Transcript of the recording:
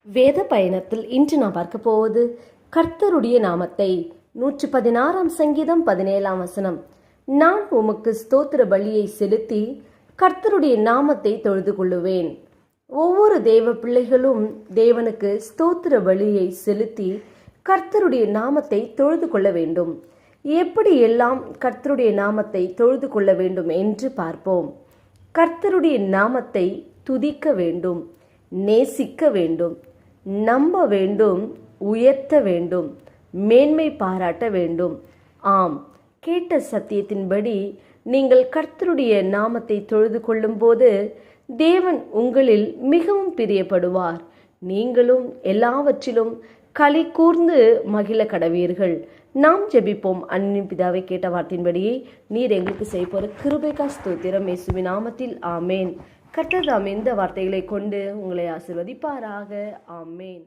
வேத பயணத்தில் இன்று நாம் பார்க்க போவது கர்த்தருடைய நாமத்தை. 116 சங்கீதம் 17 வசனம். நான் உமக்கு ஸ்தோத்திர பலியை செலுத்தி கர்த்தருடைய நாமத்தை தொழுது கொள்ளுவேன். ஒவ்வொரு தேவ பிள்ளைகளும் தேவனுக்கு ஸ்தோத்திர பலியை செலுத்தி கர்த்தருடைய நாமத்தை தொழுது கொள்ள வேண்டும். எப்படி எல்லாம் கர்த்தருடைய நாமத்தை தொழுது கொள்ள வேண்டும் என்று பார்ப்போம். கர்த்தருடைய நாமத்தை துதிக்க வேண்டும், நேசிக்க வேண்டும், நம்ப வேண்டும், உயர்த்த வேண்டும், மேன்மை பாராட்ட வேண்டும். ஆம், கேட்ட சத்தியத்தின்படி நீங்கள் கர்த்தருடைய நாமத்தை தொழுது கொள்ளும் போது தேவன் உங்களில் மிகவும் பிரியப்படுவார். நீங்களும் எல்லாவற்றிலும் களி கூர்ந்து மகிழ கடவீர்கள். நாம் ஜெபிப்போம். அன்பின் பிதாவை, கேட்ட வார்த்தையின்படியே நீர் எங்களுக்கு செய்ய போற கிருபைக்கா ஸ்தோத்திரம். இயேசுவின் நாமத்தில் ஆமேன். கர்த்தர் தாம் இந்த வார்த்தைகளை கொண்டு உங்களை ஆசீர்வதிப்பாராக. ஆமேன்.